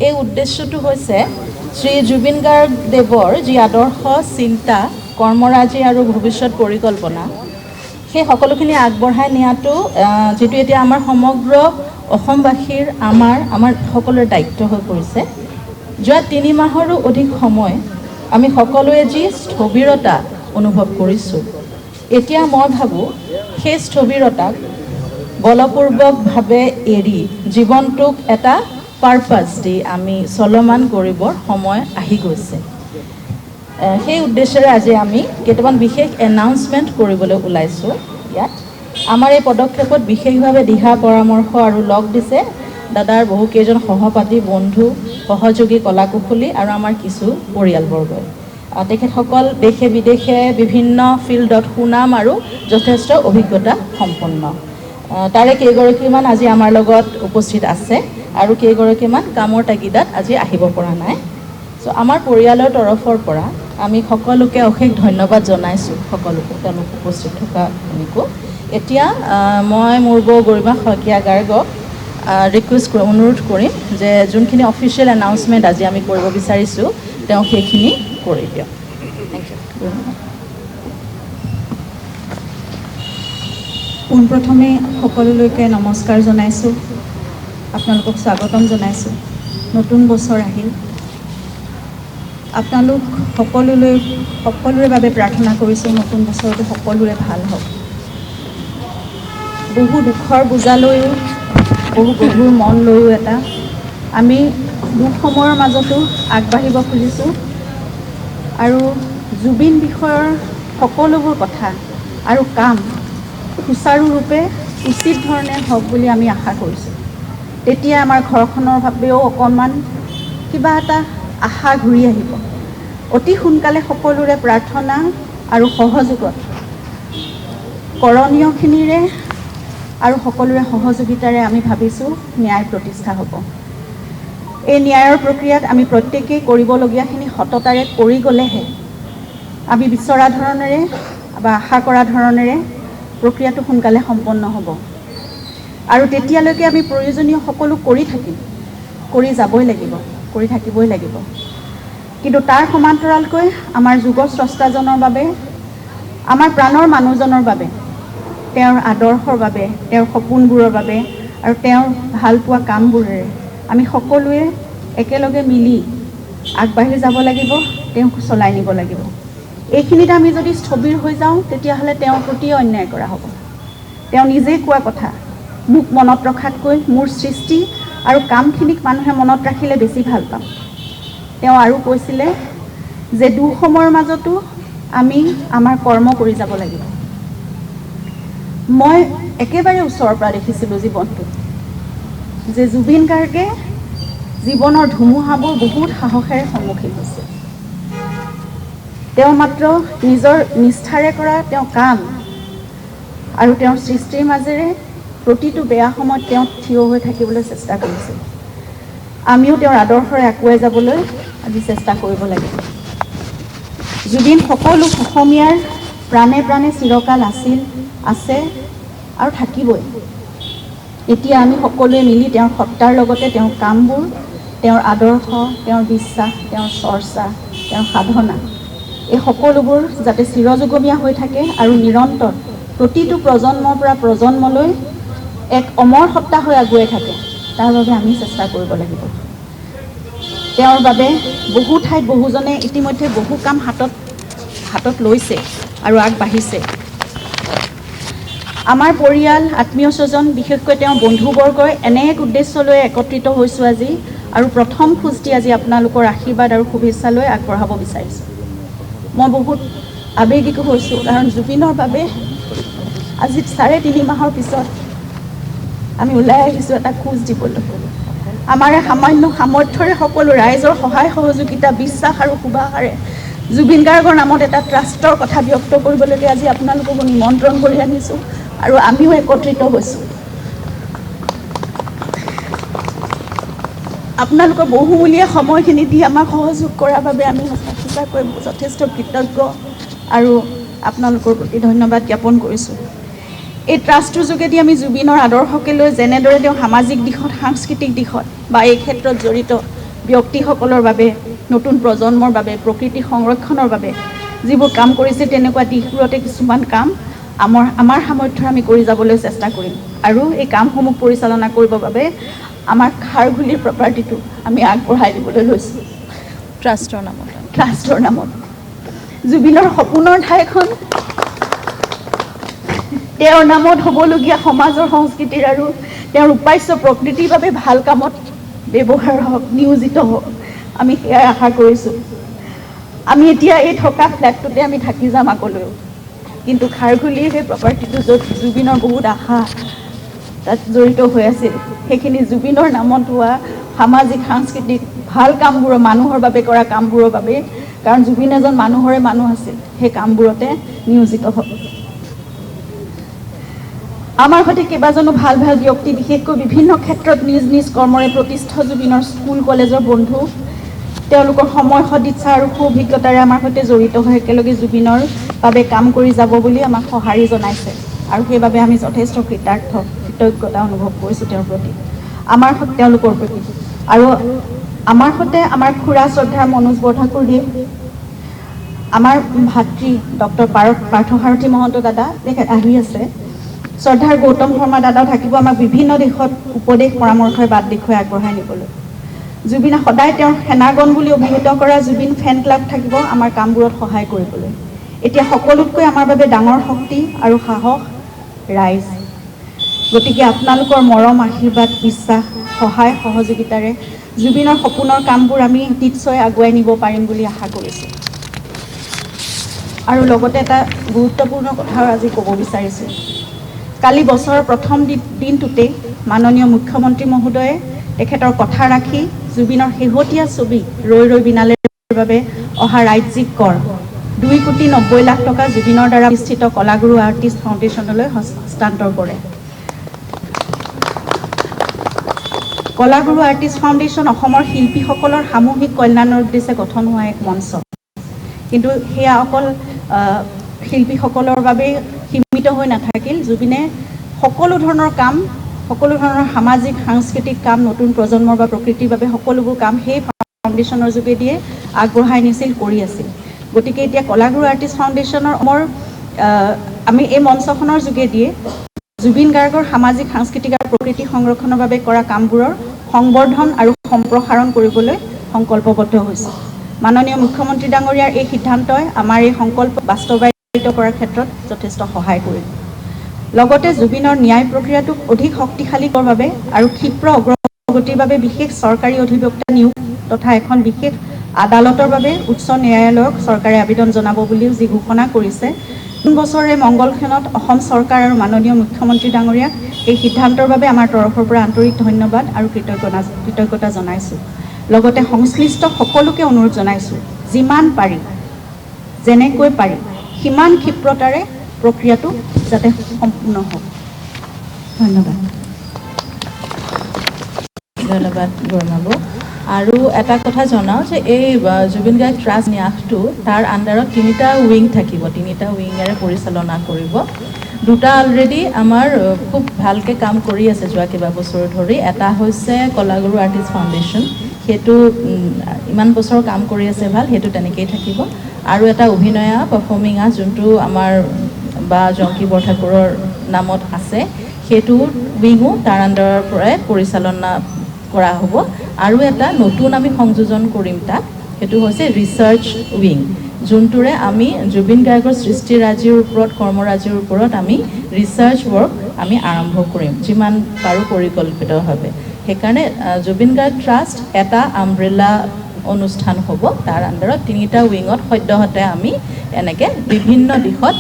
এই উদ্দেশ্যটো হৈছে শ্ৰী জুবিন গাৰ্গদেৱৰ যি আদৰ্শ চিন্তা কৰ্মৰাজি আৰু ভৱিষ্যত পৰিকল্পনা সেই সকলোখিনি আগবঢ়াই নিয়াটো যেটো এতিয়া আমাৰ সমগ্ৰ অসমবাসীৰ আমাৰ সকলোৰে দায়িত্ব হৈ পৰিছে। যোৱা 3 মাহৰো অধিক সময় আমি সকলোৱে যি স্থবিৰতা অনুভৱ কৰিছোঁ, এতিয়া মই ভাবোঁ সেই স্থবিৰতাক বলপূৰ্বকভাৱে এৰি জীৱনটোক এটা পাৰপাছ দি আমি চলমান কৰিবৰ সময় আহি গৈছে। সেই উদ্দেশ্যেৰে আজি আমি কেইটামান বিশেষ এনাউন্সমেণ্ট কৰিবলৈ ওলাইছোঁ। ইয়াত আমাৰ এই পদক্ষেপত বিশেষভাৱে দিহা পৰামৰ্শ আৰু লগ দিছে দাদাৰ বহুকেইজন সহপাঠী বন্ধু সহযোগী কলাকুশলী আৰু আমাৰ কিছু পৰিয়ালবৰ্গই। তেখেতসকল দেশে বিদেশে বিভিন্ন ফিল্ডত সুনাম আৰু যথেষ্ট অভিজ্ঞতা সম্পন্ন। তাৰে কেইগৰাকীমান আজি আমাৰ লগত উপস্থিত আছে আৰু কেইগৰাকীমান কামৰ তাগিদাত আজি আহিব পৰা নাই। আমাৰ পৰিয়ালৰ তৰফৰ পৰা আমি সকলোকে অশেষ ধন্যবাদ জনাইছোঁ, সকলোকে তেওঁলোক উপস্থিত থকা খিনিকো। এতিয়া মই মোৰ বৌ গৰিমা শইকীয়া গাৰ্গক ৰিকুৱেষ্ট অনুৰোধ কৰিম যে যোনখিনি অফিচিয়েল এনাউন্সমেণ্ট আজি আমি কৰিব বিচাৰিছোঁ তেওঁ সেইখিনি কৰি দিয়ক। Thank you. পোনপ্ৰথমে সকলোলৈকে নমস্কাৰ জনাইছোঁ, আপোনালোকক স্বাগতম জনাইছোঁ। নতুন বছৰ আহিল, আপোনালোক সকলোৰে বাবে প্ৰাৰ্থনা কৰিছোঁ নতুন বছৰটো সকলোৰে ভাল হওক। বহু দুখৰ বোজা লৈও বহু গধুৰ মন লৈও আমি দুখ সময়ৰ মাজতো আগবাঢ়িব খুজিছোঁ আৰু জুবিন বিষয়ৰ সকলোবোৰ কথা আৰু কাম সুচাৰুৰূপে উচিত ধৰণে হওক বুলি আমি আশা কৰিছোঁ। তেতিয়া আমাৰ ঘৰখনৰ বাবেও অকণমান কিবা এটা আশা ঘূৰি আহিব। অতি সোনকালে সকলোৰে প্ৰাৰ্থনা আৰু সহযোগত কৰণীয়খিনিৰে আৰু সকলোৰে সহযোগিতাৰে আমি ভাবিছোঁ ন্যায় প্ৰতিষ্ঠা হ'ব। এই ন্যায়ৰ প্ৰক্ৰিয়াত আমি প্ৰত্যেকেই কৰিবলগীয়াখিনি সততাৰে কৰি গ'লেহে আমি বিচৰা ধৰণেৰে বা আশা কৰা ধৰণেৰে প্ৰক্ৰিয়াটো সোনকালে সম্পন্ন হ'ব আৰু তেতিয়ালৈকে আমি প্ৰয়োজনীয় সকলো কৰি থাকিম, কৰি যাবই লাগিব, কৰি থাকিবই লাগিব। কিন্তু তাৰ সমান্তৰালকৈ আমাৰ যুৱ স্ৰষ্টাজনৰ বাবে, আমাৰ প্ৰাণৰ মানুহজনৰ বাবে, তেওঁৰ আদৰ্শৰ বাবে, তেওঁৰ সপোনবোৰৰ বাবে আৰু তেওঁৰ ভাল পোৱা কামবোৰেৰে আমি সকলোৱে একেলগে মিলি আগবাঢ়ি যাব লাগিব, তেওঁক চলাই নিব লাগিব। এইখিনিত আমি যদি স্থবিৰ হৈ যাওঁ তেতিয়াহ'লে তেওঁৰ প্ৰতি অন্যায় কৰা হ'ব। তেওঁ নিজেই কোৱা কথা, মোক মনত ৰখাতকৈ মোৰ সৃষ্টি আৰু কামখিনিক মানুহে মনত ৰাখিলে বেছি ভাল পাম। তেওঁ আৰু কৈছিলে যে দুঃসময়ৰ মাজতো আমি আমাৰ কৰ্ম কৰি যাব লাগিব। মই একেবাৰে ওচৰৰ পৰা দেখিছিলোঁ জীৱনটো যে জুবিন গাৰ্গে জীৱনৰ ধুমুহাবোৰ বহুত সাহসেৰে সন্মুখীন হৈছে। তেওঁ মাত্ৰ নিজৰ নিষ্ঠাৰে কৰা তেওঁ কাম আৰু তেওঁৰ সৃষ্টিৰ মাজেৰে প্ৰতিটো বেয়া সময়ত তেওঁ থিয় হৈ থাকিবলৈ চেষ্টা কৰিছিল। আমিও তেওঁৰ আদৰ্শৰে আগুৱাই যাবলৈ আজি চেষ্টা কৰিব লাগিব। জুবিন সকলো অসমীয়াৰ প্ৰাণে প্ৰাণে চিৰকাল আছিল, আছে আৰু থাকিবই। এতিয়া আমি সকলোৱে মিলি তেওঁৰ সত্তাৰ লগতে তেওঁৰ কামবোৰ, তেওঁৰ আদৰ্শ, তেওঁৰ বিশ্বাস, তেওঁৰ চৰ্চা, তেওঁৰ সাধনা, এই সকলোবোৰ যাতে চিৰযুগমীয়া হৈ থাকে আৰু নিৰন্তৰ প্ৰতিটো প্ৰজন্মৰ পৰা প্ৰজন্মলৈ এক অমৰ সত্তা হৈ আগুৱাই থাকে, তাৰ বাবে আমি চেষ্টা কৰিব লাগিব। তেওঁৰ বাবে বহু ঠাইত বহুজনে ইতিমধ্যে বহু কাম হাতত লৈছে আৰু আগবাঢ়িছে। আমাৰ পৰিয়াল, আত্মীয় স্বজন, বিশেষকৈ তেওঁৰ বন্ধুবৰ্গই এনে এক উদ্দেশ্য লৈ একত্ৰিত হৈছোঁ আজি আৰু প্ৰথম খোজটি আজি আপোনালোকৰ আশীৰ্বাদ আৰু শুভেচ্ছা লৈ আগবঢ়াব বিচাৰিছোঁ। মই বহুত আৱেগিক হৈছোঁ কাৰণ জুবিনৰ বাবে আজি 3.5 মাহৰ পিছত আমি ওলাই আহিছোঁ এটা খোজ দিবলৈ। আমাৰ সামান্য সামৰ্থ্যৰে সকলো ৰাইজৰ সহায় সহযোগিতা, বিশ্বাস আৰু সুভাষাৰে জুবিন গাৰ্গৰ নামত এটা ট্ৰাষ্টৰ কথা ব্যক্ত কৰিবলৈকে আজি আপোনালোকক নিমন্ত্ৰণ কৰি আনিছোঁ আৰু আমিও একত্ৰিত হৈছোঁ। আপোনালোকৰ বহুমূলীয়া সময়খিনি দি আমাক সহযোগ কৰাৰ বাবে আমি সঁচাকৈ যথেষ্ট কৃতজ্ঞ আৰু আপোনালোকৰ প্ৰতি ধন্যবাদ জ্ঞাপন কৰিছোঁ। এই ট্ৰাষ্টটোৰ যোগেদি আমি জুবিনৰ আদৰ্শকে লৈ যেনেদৰে তেওঁ সামাজিক দিশত, সাংস্কৃতিক দিশত বা এই ক্ষেত্ৰত জড়িত ব্যক্তিসকলৰ বাবে, নতুন প্ৰজন্মৰ বাবে, প্ৰকৃতি সংৰক্ষণৰ বাবে যিবোৰ কাম কৰিছে, তেনেকুৱা দিশবোৰতে কিছুমান কাম আমাৰ সামৰ্থ্যৰ আমি কৰি যাবলৈ চেষ্টা কৰিম। আৰু এই কামসমূহ পৰিচালনা কৰিবৰ বাবে আমাৰ খাৰঘুলিৰ প্ৰপাৰ্টিটো আমি আগবঢ়াই দিবলৈ লৈছোঁ ট্ৰাষ্টৰ নামত। জুবিনৰ সপোনৰ ঠাইখন তেওঁৰ নামত হ'বলগীয়া সমাজৰ সংস্কৃতিৰ আৰু তেওঁৰ উপাস্য প্ৰকৃতিৰ বাবে ভাল কামত ব্যৱহাৰ হওক, নিয়োজিত হওক, আমি সেয়াই আশা কৰিছোঁ। আমি এতিয়া এই থকা ফ্লেটটোতে আমি থাকি যাম আগলৈও, কিন্তু খাৰঘুলিৰ সেই প্ৰপাৰ্টিটো য'ত জুবিনৰ বহুত আশা তাত জড়িত হৈ আছিল, সেইখিনি জুবিনৰ নামত হোৱা সামাজিক সাংস্কৃতিক ভাল কামবোৰৰ, মানুহৰ বাবে কৰা কামবোৰৰ বাবে, কাৰণ জুবিন এজন মানুহৰে মানুহ আছিল, সেই কামবোৰতে নিয়োজিত হ'ব। আমাৰ সৈতে কেইবাজনো ভাল ভাল ব্যক্তি, বিশেষকৈ বিভিন্ন ক্ষেত্ৰত নিজ নিজ কৰ্মৰে প্ৰতিষ্ঠিত জুবিনৰ স্কুল কলেজৰ বন্ধু, তেওঁলোকৰ সময় সদিচ্ছা আৰু সু-অভিজ্ঞতাৰে আমাৰ সৈতে জড়িত হৈ একেলগে জুবিনৰ বাবে কাম কৰি যাব বুলি আমাক সঁহাৰি জনাইছে, আৰু সেইবাবে আমি যথেষ্ট কৃতজ্ঞতা অনুভৱ কৰিছোঁ তেওঁৰ প্ৰতি, তেওঁলোকৰ প্ৰতি। আৰু আমাৰ সৈতে আমাৰ খুৰা শ্ৰদ্ধা মনোজ বৰঠাকুৰদেৱ, আমাৰ ভাতৃ ডক্টৰ পাৰ্থসাৰথী মহন্ত দাদা তেখেত আহি আছে, শ্ৰদ্ধাৰ গৌতম শৰ্মা দাদাও থাকিব, আমাক বিভিন্ন দিশত উপদেশ পৰামৰ্শৰ বাট দেখুৱাই আগবঢ়াই নিবলৈ। জুবিনে সদায় তেওঁৰ সেনাগণ বুলি অভিহিত কৰা জুবিন ফেন ক্লাব থাকিব আমাৰ কামবোৰত সহায় কৰিবলৈ। এতিয়া সকলোতকৈ আমাৰ বাবে ডাঙৰ শক্তি আৰু সাহস ৰাইজ। গতিকে আপোনালোকৰ মৰম, আশীৰ্বাদ, বিশ্বাস, সহায় সহযোগিতাৰে জুবিনৰ সপোনৰ কামবোৰ আমি নিশ্চয় আগুৱাই নিব পাৰিম বুলি আশা কৰিছোঁ। আৰু লগতে এটা গুৰুত্বপূৰ্ণ কথাও আজি ক'ব বিচাৰিছোঁ। কালি বছৰৰ প্ৰথম দিনটোতেই মাননীয় মুখ্যমন্ত্ৰী মহোদয়ে তেখেতৰ কথা ৰাখি জুবিনৰ শেহতীয়া ছবি ৰৈ ৰৈ বিনালেৰ বাবে অহা ৰাজ্যিক কৰ 2,90,00,000 টকা জুবিনৰ দ্বাৰা প্ৰতিষ্ঠিত কলাগুৰু আৰ্টিষ্ট ফাউণ্ডেশ্যনলৈ হস্তান্তৰ কৰে। কলাগুৰু আৰ্টিষ্ট ফাউণ্ডেশ্যন অসমৰ শিল্পীসকলৰ সামূহিক কল্যাণৰ উদ্দেশ্যে গঠন হোৱা এক মঞ্চ, কিন্তু সেয়া অকল শিল্পীসকলৰ বাবেই সীমিত হৈ নাথাকিল। জুবিনে সকলো ধৰণৰ কাম, সকলো ধৰণৰ সামাজিক সাংস্কৃতিক কাম, নতুন প্ৰজন্মৰ বা প্ৰকৃতিৰ বাবে সকলোবোৰ কাম সেই ফাউণ্ডেশ্যনৰ যোগেদিয়ে আগবঢ়াই নিছিল, কৰি আছিল। গতিকে এতিয়া কলাগুৰু আৰ্টিষ্ট ফাউণ্ডেশ্যনৰ আমি এই মঞ্চখনৰ যোগেদিয়ে জুবিন গাৰ্গৰ সামাজিক সাংস্কৃতিক আৰু প্ৰকৃতি সংৰক্ষণৰ বাবে কৰা কামবোৰৰ সংবৰ্ধন আৰু সম্প্ৰসাৰণ কৰিবলৈ সংকল্পবদ্ধ হৈছে। মাননীয় মুখ্যমন্ত্ৰী ডাঙৰীয়াৰ এই সিদ্ধান্তই আমাৰ এই সংকল্প বাস্তৱায়িত কৰাৰ ক্ষেত্ৰত যথেষ্ট সহায় কৰিব। লগতে জুবিনৰ ন্যায় প্ৰক্ৰিয়াটোক অধিক শক্তিশালী কৰাৰ বাবে আৰু ক্ষীপ্ৰ অগ্ৰগতিৰ বাবে বিশেষ চৰকাৰী অধিবক্তা নিয়োগ তথা এখন বিশেষ আদালতৰ বাবে উচ্চ ন্যায়ালয়ক চৰকাৰে আবেদন জনাব বুলিও যি ঘোষণা কৰিছে, বছৰে মংগলক্ষণত অসম চৰকাৰ আৰু মাননীয় মুখ্যমন্ত্ৰী ডাঙৰীয়াক এই সিদ্ধান্তৰ বাবে আমাৰ তৰফৰ পৰা আন্তৰিক ধন্যবাদ আৰু কৃতজ্ঞতা জনাইছোঁ। লগতে সংশ্লিষ্ট সকলোকে অনুৰোধ জনাইছোঁ, যিমান পাৰি, যেনেকৈ পাৰি, সিমান ক্ষীপ্ৰতাৰে প্ৰক্ৰিয়াটো যাতে সম্পূৰ্ণ হওক। ধন্যবাদ। ধন্যবাদ বৰমাবু। আৰু এটা কথা জনাওঁ যে এই জুবিন গাৰ্গ ট্ৰাষ্ট ন্যাসটো তাৰ আণ্ডাৰত 3টা উইং থাকিব, 3টা উইঙেৰে পৰিচালনা কৰিব। 2টা অলৰেডি আমাৰ খুব ভালকৈ কাম কৰি আছে যোৱা কেইবাবছৰ ধৰি। এটা হৈছে কলাগুৰু আৰ্টিষ্ট ফাউণ্ডেশ্যন, সেইটো ইমান বছৰ কাম কৰি আছে ভাল, সেইটো তেনেকেই থাকিব। আৰু এটা অভিনয়া পাৰফৰ্মিং আৰ্ট, যোনটো আমাৰ বা জংকী বৰঠাকুৰৰ নামত আছে, সেইটো উইঙো তাৰ আণ্ডাৰৰ পৰাই পৰিচালনা কৰা হ'ব। আৰু এটা নতুন আমি সংযোজন কৰিম তাত, সেইটো হৈছে ৰিচাৰ্চ উইং, যোনটোৰে আমি জুবিন গাৰ্গৰ সৃষ্টিৰাজিৰ ওপৰত, কৰ্মৰাজিৰ ওপৰত আমি ৰিচাৰ্চ ৱৰ্ক আমি আৰম্ভ কৰিম, যিমান পাৰোঁ পৰিকল্পিতভাৱে। সেইকাৰণে জুবিন গাৰ্গ ট্ৰাষ্ট এটা আমব্ৰেলা অনুষ্ঠান হ'ব, তাৰ আণ্ডাৰত 3টা উইঙত সদ্যহতে আমি এনেকৈ বিভিন্ন দিশত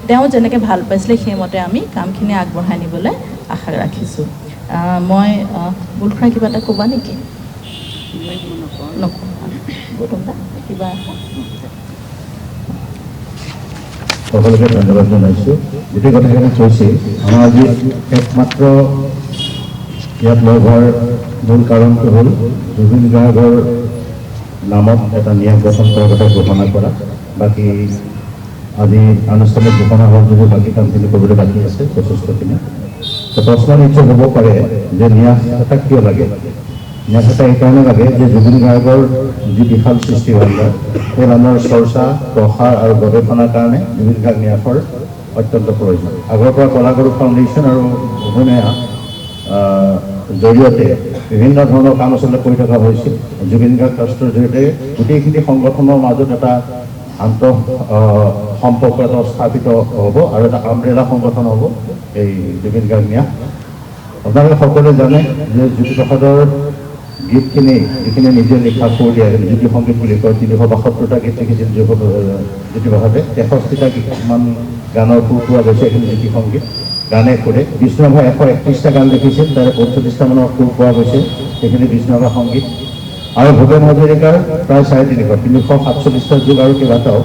তেওঁ যেনেকৈ ভাল পাইছিলে সেইমতে আমি কামখিনি আগবঢ়াই নিবলৈ আশা ৰাখিছোঁ। মই বুলখুৰা কিবা এটা ক'বা নেকি? কিবা সকলোকে ধন্যবাদ জনাইছোঁ। গোটেই কথাখিনি কৈছে। আমাৰ আজি একমাত্ৰ ইয়াত লগ হোৱাৰ মূল কাৰণটো হ'ল জুবিন গাৰ্গৰ নামত এটা ন্যাস গঠন কৰাৰ কথা ঘোষণা কৰা। বাকী আজি আনুষ্ঠানিক ঘোষণা হোৱাৰ যদিও বাকী কামখিনি কৰিবলৈ বাকী আছে যথেষ্টখিনি। প্ৰশ্ন নিশ্চয় হ'ব পাৰে যে ন্যাস এটা কিয় লাগে, ন্যাস এটা এইকাৰণে লাগে যে জুবিন গাৰ্গৰ যি বিশাল সৃষ্টি ভাণ্ডাৰ সেই নামৰ চৰ্চা প্ৰসাৰ আৰু গৱেষণাৰ কাৰণে জুবিন গাৰ্গ ন্যাসৰ অত্যন্ত প্ৰয়োজন। আগৰ পৰা কলাগুৰু ফাউণ্ডেশ্যন আৰু অভিনয়া জৰিয়তে বিভিন্ন ধৰণৰ কাম আচলতে কৰি থকা হৈছিল। জুবিন গাৰ্গ ট্ৰাষ্টৰ জৰিয়তে গোটেইখিনি সংগঠনৰ মাজত এটা আন্তঃ সম্পৰ্ক এটা স্থাপিত হ'ব আৰু এটা আমব্ৰেলা সংগঠন হ'ব এই জুবিন গাৰ্গ ন্যাস। আপোনালোকে সকলোৱে জানে যে জ্যোতিপ্ৰসাদৰ গীতখিনি যিখিনি নিজে লিখা সুৰ দিয়া জ্যোতি সংগীত বুলি কয় 372টা গীত লিখিছিল জ্যোতিপ্ৰসাদে। 63টা কিছুমান গানৰ সুৰ পোৱা গৈছে এইখিনি জ্যোতি সংগীত গানে সুৰে। বিষ্ণুৰাভাই 131টা গান লিখিছিল, তাৰে 45টা মানৰ সুৰ পোৱা গৈছে সেইখিনি বিষ্ণুৰাভা সংগীত। আৰু ভূপেন হাজৰিকাৰ প্ৰায় 347টা যুগ আৰু কেইবাটাও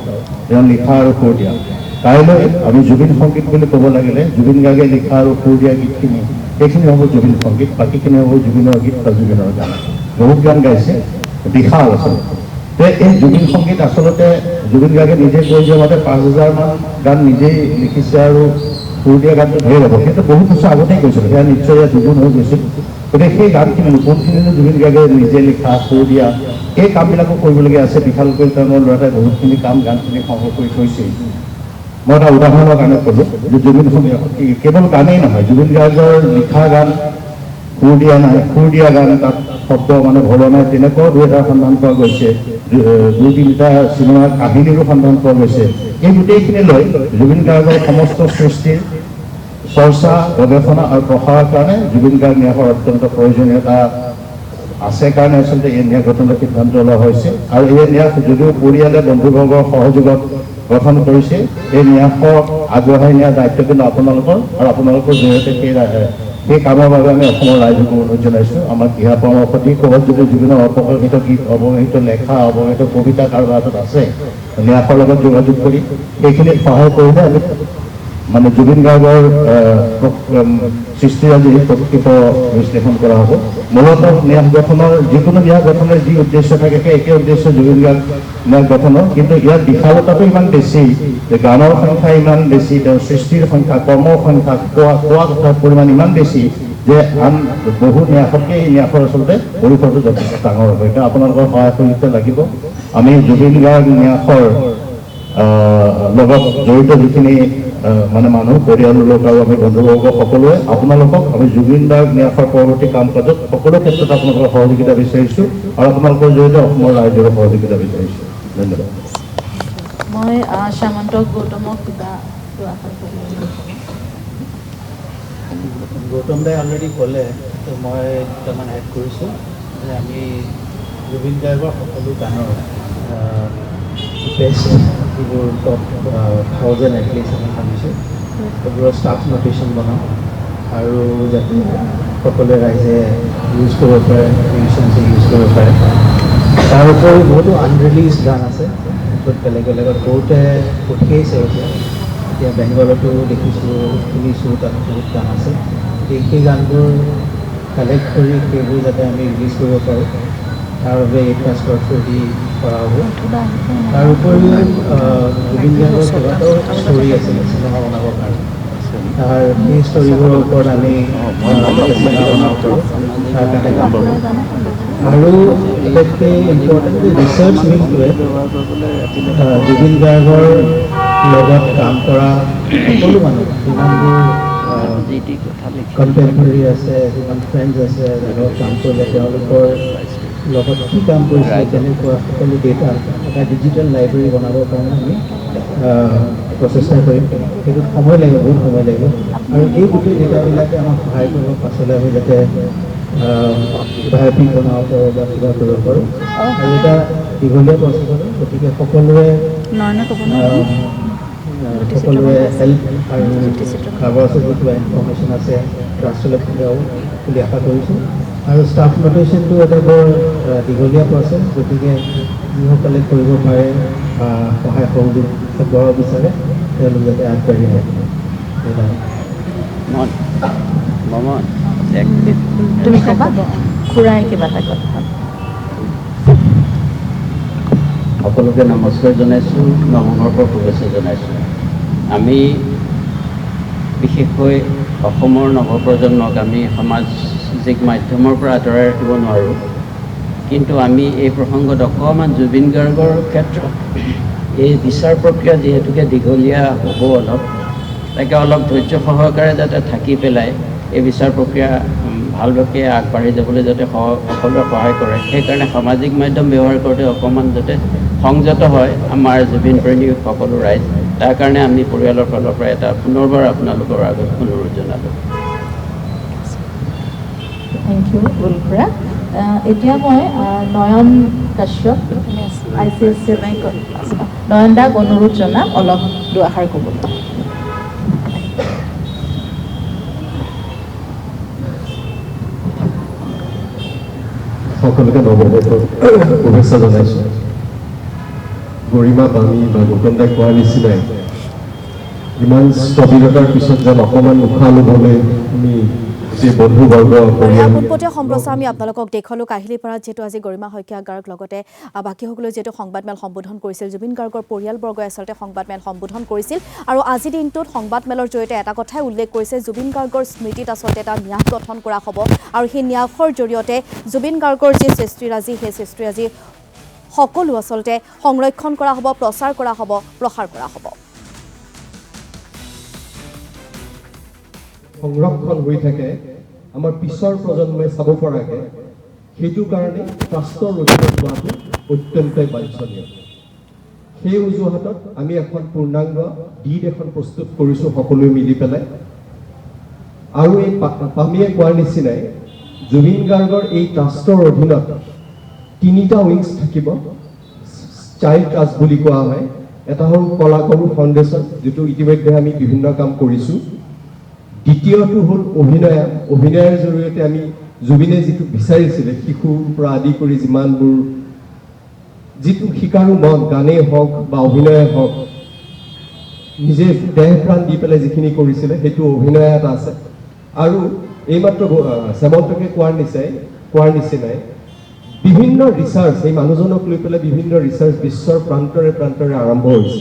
তেওঁ লিখা আৰু সুৰ দিয়া। কাইলৈ আমি জুবিন সংগীত বুলি ক'ব লাগিলে জুবিন গাৰ্গে লিখা আৰু সুৰ দিয়া গীতখিনি সেইখিনি হ'ব জুবিন সংগীত, বাকীখিনি হ'ব জুবিনৰ গীত বা জুবিনৰ গান। বহুত গান গাইছে, বিশাল আচলতে। এই জুবিন সংগীত আচলতে জুবিন গাৰ্গে নিজে কৈ যোৱা মতে 5000মান গান নিজেই লিখিছে আৰু সুৰ দিয়া গানটো ধেৰ হ'ব। সেইটো বহুত বছৰ আগতেই কৈছিল, সেয়া নিশ্চয় ইয়াত দুগুণ হৈ গৈছিল। গতিকে সেই গানখিনি কোনখিনিনো জুবিন গাৰ্গে নিজে লিখা সুৰ দিয়া এই কামবিলাকো কৰিবলগীয়া আছে। বিশালকৈ তেওঁৰ ল'ৰাটাই বহুতখিনি কাম গানখিনি সংগ্ৰহ কৰি থৈছে। মই এটা উদাহৰণৰ কাৰণে ক'লোঁ যে জুবিন সংগীত কেৱল গানেই নহয়, জুবিন গাৰ্গৰ লিখা গান সুৰ দিয়া গান তাত শব্দ মানে ভৰোৱা নাই তেনেকুৱাও 2-এটা সন্ধান পোৱা গৈছে। 2-3টা চিনেমাৰ কাহিনীৰো সন্ধান পোৱা গৈছে। এই গোটেইখিনি লৈ জুবিন গাৰ্গৰ সমস্ত সৃষ্টিৰ চৰ্চা গৱেষণা আৰু প্ৰসাৰৰ কাৰণে জুবিন গাৰ্গ ন্যাসৰ অত্যন্ত প্ৰয়োজনীয়তা আছে কাৰণে আচলতে এই ন্যাস গঠনৰ সিদ্ধান্ত লোৱা হৈছে। আৰু এই ন্যাস যদিও পৰিয়ালে বন্ধুবৰ্গৰ সহযোগত গঠন কৰিছে, এই ন্যাসক আগবঢ়াই নিয়াৰ দায়িত্ব কিন্তু আপোনালোকৰ আৰু আপোনালোকৰ জৰিয়তে সেই কামৰ বাবে আমি অসমৰ ৰাইজক অনুৰোধ জনাইছোঁ। আমাৰ দিহা পৰামৰ্শ দি ক'ৰবাত যদি জুবিনৰ অপকৰ্ষিত গীত, অৱহেলিত লেখা, অৱহেলিত কবিতা কাৰোবাৰ হাতত আছে ন্যাসৰ লগত যোগাযোগ কৰি সেইখিনিত সহায় কৰিলে আমি মানে জুবিন গাৰ্গৰ সৃষ্টিৰাজি প্ৰকৃত বিশ্লেষণ কৰা হ'ব। মূলতঃ ন্যাস গঠনৰ যিকোনো ন্যাস গঠনৰ যি উদ্দেশ্য থাকে সেই একে উদ্দেশ্য জুবিন গাৰ্গ ন্যাস গঠনৰ, কিন্তু ইয়াৰ বিশালতাটো ইমান বেছি যে গানৰ সংখ্যা ইমান বেছি, তেওঁৰ সৃষ্টিৰ সংখ্যা, কৰ্মৰ সংখ্যা, কোৱা কথাৰ পৰিমাণ ইমান বেছি যে আন বহু ন্যাসতকৈ এই ন্যাসৰ আচলতে পৰিসৰটো যথেষ্ট ডাঙৰ হ'ব। এতিয়া আপোনালোকৰ সহায় সহযোগিতা লাগিব। আমি জুবিন গাৰ্গ ন্যাসৰ লগত জড়িত যিখিনি মানে মানুহ, পৰিয়ালৰ লোক আৰু আমি বন্ধুবৰ্গ সকলোৱে আপোনালোকক আমি জুবিন গাৰ্গ ন্যাসৰ পৰৱৰ্তী কাম কাজত সকলো ক্ষেত্ৰত আপোনালোকৰ সহযোগিতা বিচাৰিছোঁ আৰু আপোনালোকৰ জৰিয়তে অসমৰ ৰাইজৰ সহযোগিতা বিচাৰিছোঁ। ধন্যবাদ। মই সামন্ত গৌতমক কিবা গৌতম দাই অলৰেডি ক'লে, তো মই দুটামান এড কৰিছোঁ যে আমি জুবিন গাৰ্গৰ সকলো গানৰ বেষ্ট যিবোৰ টপ 1000 এটলিষ্ট আমি ভাবিছোঁ সেইবোৰৰ ষ্টাফ ন'টেশ্যন বনাওঁ আৰু যাতে সকলোৱে ৰাইজে ইউজ কৰিব পাৰে, মিউজিচিয়ানছে ইউজ কৰিব পাৰে। তাৰ উপৰি বহুতো আনৰিলিজ গান আছে য'ত বেলেগ বেলেগত বহুতে পঠিয়াইছে। এতিয়া বেংগলতো দেখিছোঁ, শুনিছোঁ, তাত বহুত গান আছে। সেই গানবোৰ কালেক্ট কৰি সেইবোৰ যাতে আমি ৰিলিজ কৰিব পাৰোঁ তাৰ বাবে এই ট্ৰাষ্টৰ থ্ৰু দি কৰা হ'ব। তাৰ উপৰিও জুবিন গাৰ্গৰ কেইবাটাও ষ্টৰী আছিলে চিনেমা বনাবৰ কাৰণে, তাৰ সেই ষ্টৰীবোৰৰ ওপৰত আমি চিনেমা বনাব পাৰোঁ তাৰ কাৰণে কাম কৰোঁ। আৰু আটাইতকৈ ইম্পৰ্টেণ্ট যে ৰিচাৰ্চ উইংটোৱে জুবিন গাৰ্গৰ লগত কাম কৰা সকলো মানুহ, যিমানবোৰ কণ্টেম্পৰেৰী আছে, যিমান ফ্ৰেণ্ডছ আছে, লগত কাম কৰিলে তেওঁলোকৰ লগত কি কাম কৰিছিলে তেনেকুৱা সকলো ডেটা এটা ডিজিটেল লাইব্ৰেৰী বনাবৰ কাৰণে আমি প্ৰচেষ্টা কৰিম। সেইটোত সময় লাগিব, বহুত সময় লাগিব। আৰু এই গোটেই ডেটাবিলাকে আমাক সহায় কৰিব পাছলৈ আমি যাতে বায়'পিক বনাব পাৰোঁ বা কিবা কৰিব পাৰোঁ। আৰু এটা দীঘলীয়া প্ৰচেছ হ'ব, গতিকে সকলোৱে হেল্প আৰু কাৰোবাৰ ওচৰত কিবা ইনফৰ্মেশ্যন আছে ট্ৰাষ্টলৈ পঠিয়াব বুলি আশা কৰিছোঁ। আৰু ষ্টাফ ন'টেশ্যনটো এটা বৰ দীঘলীয়া প্ৰচেছ, গতিকে যিসকলে কৰিব পাৰে বা সহায় সহযোগ আগবঢ়াব বিচাৰে তেওঁলোক যাতে আগবাঢ়ি আহে। তুমি ক'বা খুৰাই কিবা এটা কথা। সকলোকে নমস্কাৰ জনাইছোঁ, নৱবৰ্ষৰ শুভেচ্ছা জনাইছোঁ। আমি বিশেষকৈ অসমৰ নৱপ্ৰজন্মক আমি সামাজিক মাধ্যমৰ পৰা আঁতৰাই ৰাখিব নোৱাৰোঁ। কিন্তু আমি এই প্ৰসংগত অকণমান জুবিন গাৰ্গৰ ক্ষেত্ৰত এই বিচাৰ প্ৰক্ৰিয়া যিহেতুকে দীঘলীয়া হ'ব তাকে অলপ ধৈৰ্য সহকাৰে যাতে থাকি পেলাই এই বিচাৰ প্ৰক্ৰিয়া ভালভাৱে আগবাঢ়ি যাবলৈ যাতে সকলোৱে সহায় কৰে, সেইকাৰণে সামাজিক মাধ্যম ব্যৱহাৰ কৰোঁতে অকণমান যাতে সংযত হয় আমাৰ জুবিন প্ৰেমী সকলো ৰাইজ, তাৰ কাৰণে আমি পৰিয়ালৰ ফালৰ পৰা এটা পুনৰবাৰ আপোনালোকৰ আগত অনুৰোধ জনালোঁ। থেংক ইউ উলফৰা। এতিয়া মই নয়ন কাশ্যপ ICSC বেংক নয়ন দাক অনুৰোধ জনাম অলপ দুআষাৰ ক'বলৈ। সকলোকে নৱবৰ্ষৰ শুভেচ্ছা জনাইছোঁ। গৰিমা বামী বা গৌতম দাই কোৱাৰ নিচিনাই ইমান স্থবিৰতাৰ পিছত যেন অকণমান উশাহ ল'বলৈ আমি যে বন্ধুবৰ্গ পোনপটীয়া সম্প্ৰচাৰ আমি আপোনালোকক দেখুৱালোঁ কাহিলীপাৰাত যিহেতু আজি গৰিমা শইকীয়া গাৰ্গ লগতে বাকীসকলেও যিহেতু সংবাদমেল সম্বোধন কৰিছিল, জুবিন গাৰ্গৰ পৰিয়ালবৰ্গই আচলতে সংবাদমেল সম্বোধন কৰিছিল আৰু আজিৰ দিনটোত সংবাদমেলৰ জৰিয়তে এটা কথাই উল্লেখ কৰিছে, জুবিন গাৰ্গৰ স্মৃতিত আচলতে এটা ন্যাস গঠন কৰা হ'ব আৰু সেই ন্যাসৰ জৰিয়তে জুবিন গাৰ্গৰ যি সৃষ্টিৰাজি সেই সৃষ্টিৰাজি সকলো আচলতে সংৰক্ষণ কৰা হ'ব, প্ৰচাৰ কৰা হ'ব, প্ৰসাৰ কৰা হ'ব। সংৰক্ষণ হৈ থাকে আমাৰ পিছৰ প্ৰজন্মই চাব পৰাকৈ, সেইটো কাৰণে ট্ৰাষ্টৰ অধীনত লোৱাটো অত্যন্তই বাঞ্ছনীয়। সেই অজুহাতত আমি এখন পূৰ্ণাংগ ডিড এখন প্ৰস্তুত কৰিছোঁ সকলোৱে মিলি পেলাই। আৰু এই পামীয়ে কোৱাৰ নিচিনাই জুবিন গাৰ্গৰ এই ট্ৰাষ্টৰ অধীনত 3টা উইংছ থাকিব, চাইল্ড ট্ৰাষ্ট বুলি কোৱা হয়। এটা হ'ল কলাকৰু ফাউণ্ডেশ্যন, যিটো ইতিমধ্যে আমি বিভিন্ন কাম কৰিছোঁ। দ্বিতীয়টো হ'ল অভিনয়ৰ জৰিয়তে আমি জুবিনে যিটো বিচাৰিছিলে শিশুৰ পৰা আদি কৰি যিমানবোৰ যিটো শিকাৰু মন, গানেই হওক বা অভিনয়ে হওক, নিজে দেহ প্ৰাণ দি পেলাই যিখিনি কৰিছিলে সেইটো অভিনয় এটা আছে। আৰু এইমাত্ৰ শ্যামন্তকে কোৱাৰ নিচিনাই বিভিন্ন ৰিচাৰ্চ, এই মানুহজনক লৈ পেলাই বিভিন্ন ৰিচাৰ্চ বিশ্বৰ প্ৰান্তৰে প্ৰান্তৰে আৰম্ভ হৈছে।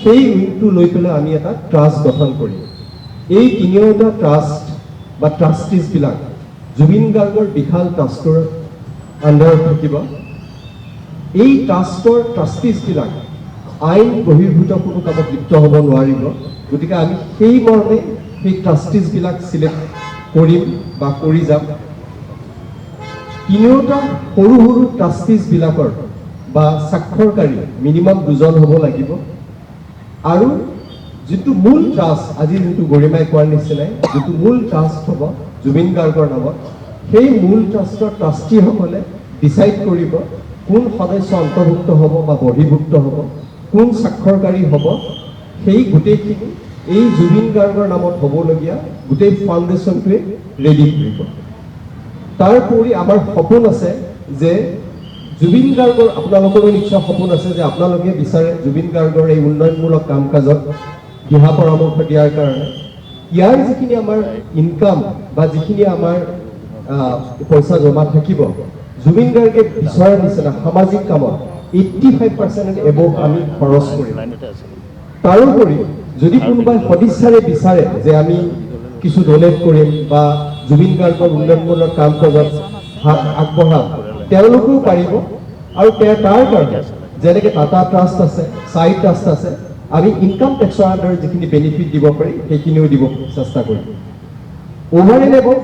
সেই উইংটো লৈ পেলাই আমি এটা ট্ৰাষ্ট গঠন কৰিম। এই 3টা ট্ৰাষ্ট বা ট্ৰাষ্টিজবিলাক জুবিন গাৰ্গৰ বিশাল ট্ৰাষ্টৰ আণ্ডাৰত থাকিব। এই ট্ৰাষ্টৰ ট্ৰাষ্টিজবিলাক আইন বহিৰ্ভূত কোনো কামত লিপ্ত হ'ব নোৱাৰিব। গতিকে আমি সেই মৰ্মে সেই ট্ৰাষ্টিজবিলাক চিলেক্ট কৰিম বা কৰি যাম। 3টা সৰু সৰু ট্ৰাষ্টিজবিলাকৰ বা স্বাক্ষৰকাৰী মিনিমাম 2জন হ'ব লাগিব। আৰু যিটো মূল ট্ৰাষ্ট, আজি যিটো গৰিমাই কোৱাৰ নিচিনাই যিটো মূল ট্ৰাষ্ট হ'ব জুবিন গাৰ্গৰ নামত, সেই মূল ট্ৰাষ্টৰ ট্ৰাষ্টিসকলে ডিচাইড কৰিব কোন সদস্য অন্তৰ্ভুক্ত হ'ব বা বহিৰ্ভুক্ত হ'ব, কোন স্বাক্ষৰকাৰী হ'ব। সেই গোটেইখিনি এই জুবিন গাৰ্গৰ নামত হ'বলগীয়া গোটেই ফাউণ্ডেশ্যনটোৱে ৰেডি কৰিব। তাৰোপৰি আমাৰ সপোন আছে যে জুবিন গাৰ্গৰ, আপোনালোকৰো নিশ্চয় সপোন আছে যে আপোনালোকে বিচাৰে জুবিন গাৰ্গৰ এই উন্নয়নমূলক কাম কাজত দিহা পৰামৰ্শ দিয়াৰ কাৰণে ইয়াৰ যিখিনি আমাৰ ইনকাম বা যিখিনি আমাৰ পইচা জমা থাকিব, জুবিন গাৰ্গে বিচৰাৰ নিচিনা সামাজিক কামত 85% এবভ আমি খৰচ কৰিম। তাৰোপৰি যদি কোনোবাই সদিচ্ছাৰে বিচাৰে যে আমি কিছু ডনেট কৰিম বা জুবিন গাৰ্গৰ উন্নয়নমূলক কাম কাজত হাত আগবঢ়াম, তেওঁলোকেও পাৰিব। আৰু তাৰ কাৰণে যেনেকৈ টাটা ট্ৰাষ্ট আছে, চাই ট্ৰাষ্ট আছে, আমি ইনকাম টেক্সৰ আণ্ডাৰত যিখিনি বেনিফিট দিব পাৰি সেইখিনিও দিব চেষ্টা কৰিম। অভাৰ এণ্ড এবভ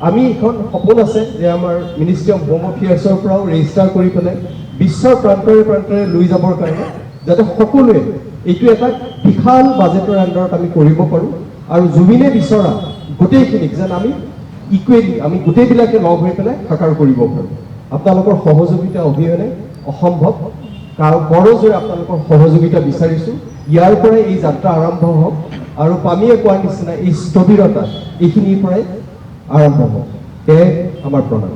আমি এখন সপোন আছে যে আমাৰ মিনিষ্ট্ৰী অফ হোম এফেয়াৰ্ছৰ পৰাও ৰেজিষ্টাৰ কৰি পেলাই বিশ্বৰ প্ৰান্তৰে প্ৰান্তৰে লৈ যাবৰ কাৰণে, যাতে সকলোৱে এইটো এটা বিশাল বাজেটৰ আণ্ডাৰত আমি কৰিব পাৰোঁ। আৰু জুবিনে বিচৰা গোটেইখিনিক যেন আমি ইকুৱেলি আমি গোটেইবিলাকে লগ হৈ পেলাই সাকাৰ কৰিব পাৰোঁ। আপোনালোকৰ সহযোগিতা অবিহনে অসম্ভৱ। কৰজোৰে আপোনালোকৰ সহযোগিতা বিচাৰিছোঁ। ইয়াৰ পৰাই এই যাত্ৰা আৰম্ভ হওক আৰু পামীয়ে কোৱাৰ নিচিনা এই স্থবিৰতা এইখিনিৰ পৰাই আৰম্ভ হওক। সেয়াই আমাৰ প্ৰণাম।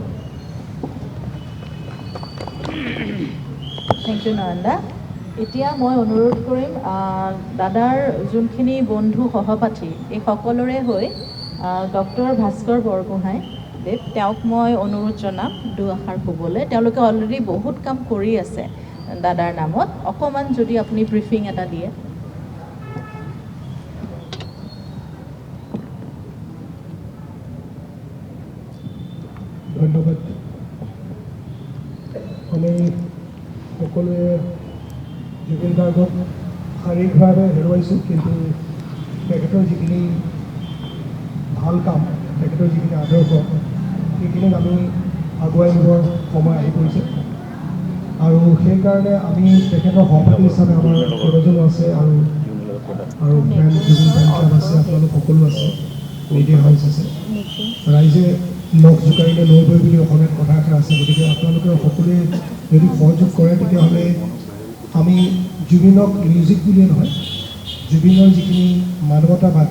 থেংক ইউ নয়ন দা। এতিয়া মই অনুৰোধ কৰিম দাদাৰ যোনখিনি বন্ধু সহপাঠী এই সকলোৰে হৈ ডক্টৰ ভাস্কৰ বৰগোহাঁই দেৱ, তেওঁক মই অনুৰোধ জনাম দুআষাৰ ক'বলৈ। তেওঁলোকে অলৰেডি বহুত কাম কৰি আছে দাদাৰ নামত, অকণমান যদি আপুনি ব্ৰিফিং এটা দিয়ে। ধন্যবাদ। আমি সকলোৱে জুবিন গাৰ্গক শাৰীৰিকভাৱে হেৰুৱাইছোঁ, কিন্তু তেখেতৰ যিখিনি ভাল কাম, তেখেতৰ যিখিনি আদৰ্শ, সেইখিনিক আমি আগুৱাই নিবৰ সময় আহি পৰিছে। আৰু সেইকাৰণে আমি তেখেতৰ সহপাঠী হিচাপে আমাৰ কেইবাজনো আছে আৰু ফ্ৰেণ্ড জুবিন ফ্ৰেণ্ড ক্লাব আছে, আপোনালোক সকলো আছে, মিডিয়া হাউচ আছে। ৰাইজে নখ জোকাৰিলে নৈ বৈ বুলি অসমীয়াত কথা এষাৰ আছে। গতিকে আপোনালোকে সকলোৱে যদি সহযোগ কৰে তেতিয়াহ'লে আমি জুবিনক মিউজিক বুলিয়ে নহয়, জুবিনৰ যিখিনি মানৱতাবাদ,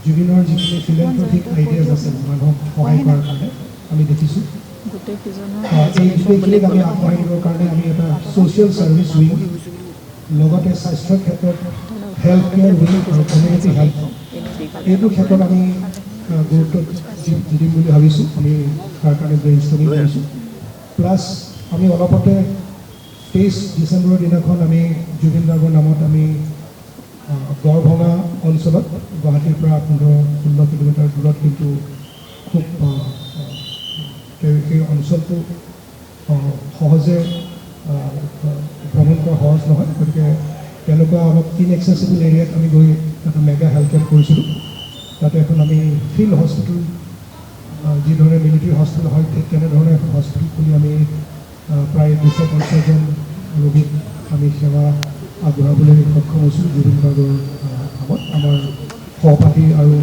জুবিনৰ যিখিনি ফিলেন্থ্ৰপিক আইডিয়াজ আছে মানুহক সহায় কৰাৰ কাৰণে আমি দেখিছোঁ। এই গোটেইখিনিক আমি আগবঢ়াই নিবৰ কাৰণে আমি এটা ছ'চিয়েল ছাৰ্ভিচ উইং, লগতে স্বাস্থ্যৰ ক্ষেত্ৰত হেল্থ কেয়াৰ উইং আৰু কমিউনিটি হেল্থ, এইটো ক্ষেত্ৰত আমি গুৰুত্ব দিম বুলি ভাবিছোঁ। আমি তাৰ কাৰণে ব্ৰেইনষ্টৰ্মিং কৰিছোঁ। প্লাছ আমি অলপতে 23 ডিচেম্বৰৰ দিনাখন আমি জুবিন গাৰ্গৰ নামত আমি গড়ভঙা অঞ্চলত, গুৱাহাটীৰ পৰা 15-16 কিলোমিটাৰ দূৰত, কিন্তু খুব সেই অঞ্চলটো সহজে ভ্ৰমণ কৰা সহজ নহয়। গতিকে তেনেকুৱা অলপ ইনএক্সেচিবল এৰিয়াত আমি গৈ এটা মেগা হেল্থ কেম্প কৰিছিলোঁ। তাতে এখন আমি ফিল্ড হস্পিটেল, যিধৰণে মিলিটাৰী হস্পিটেল হয় ঠিক তেনেধৰণে এখন হস্পিটেল খুলি আমি প্ৰায় 250জন ৰোগীক আমি সেৱা আগবঢ়াবলৈ সক্ষম হৈছোঁ জুবিন গাৰ্গৰ নামত। আমাৰ সহপাঠী আৰু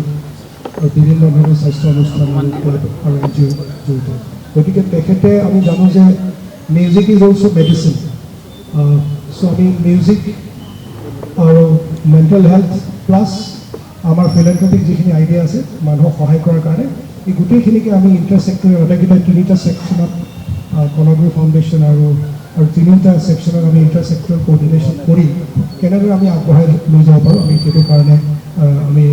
বিভিন্ন ধৰণৰ স্বাস্থ্য অনুষ্ঠান আৰু এন জি অ' জড়িত। গতিকে তেখেতে আমি জানো যে মিউজিক ইজ অলছ' মেডিচিন। চ' আমি মিউজিক আৰু মেণ্টেল হেল্থ প্লাছ আমাৰ ফিলেন্থ্ৰপিক যিখিনি আইডিয়া আছে মানুহক সহায় কৰাৰ কাৰণে, এই গোটেইখিনিকে আমি ইণ্টাৰছেক্টৰ আটাইকেইটা 3টা ছেকশ্যনত কণাগুৰি ফাউণ্ডেশ্যন আৰু 3টা ছেকশ্যনত আমি ইণ্টাৰছেক্টৰ কোঅৰ্ডিনেশ্যন কৰি কেনেদৰে আমি আগবঢ়াই লৈ যাব পাৰোঁ, আমি সেইটো কাৰণে আমি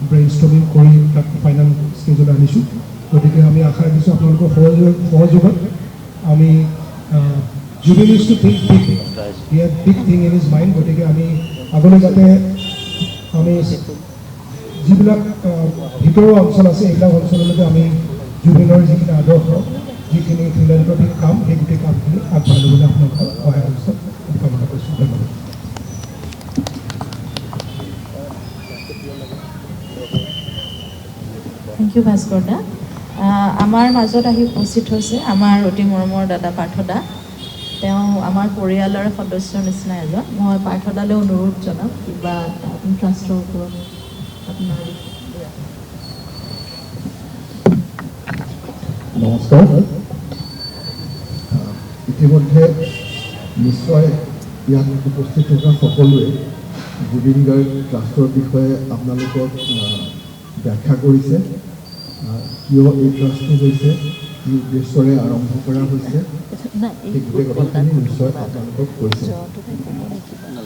ব্ৰেইনষ্টৰ্মিং কৰি তাক ফাইনেল ষ্টেজলৈ আনিছোঁ। গতিকে আমি আশা ৰাখিছোঁ আপোনালোকৰ সহযোগত আমি Zubeen is two think big, he had big thing in his mind. গতিকে আমি আগলৈ যাতে আমি যিবিলাক ভিতৰুৱা অঞ্চল আছে এইবিলাক অঞ্চললৈকে আমি জুবিনৰ যিখিনি আদৰ্শ, যিখিনি ফিলেন্থ্ৰপিক কাম, সেই গোটেই কামখিনি আগবঢ়াই ল'বলৈ আপোনালোকক সহায় কৰিছোঁ কামনা কৰিছোঁ। ধন্যবাদ। থেংক ইউ ভাস্কৰ দা। আমাৰ মাজত আহি উপস্থিত হৈছে আমাৰ অতি মৰমৰ দাদা পাৰ্থদা। তেওঁ আমাৰ পৰিয়ালৰ সদস্যৰ নিচিনা এজন। মই পাৰ্থদালৈ অনুৰোধ জনাম কিবা ট্ৰাষ্টৰ ওপৰত আপোনাৰ। নমস্কাৰ। ইতিমধ্যে নিশ্চয় ইয়াত উপস্থিত থকা সকলোৱে জুবিন গাৰ্গ ট্ৰাষ্টৰ বিষয়ে আপোনালোকক ব্যাখ্যা কৰিছে, কিয় এই ট্ৰাষ্টটো হৈছে, কি উদ্দেশ্যৰে আৰম্ভ কৰা হৈছে, সেই গোটেই কথাখিনি নিশ্চয় আপোনালোকক কৈছে।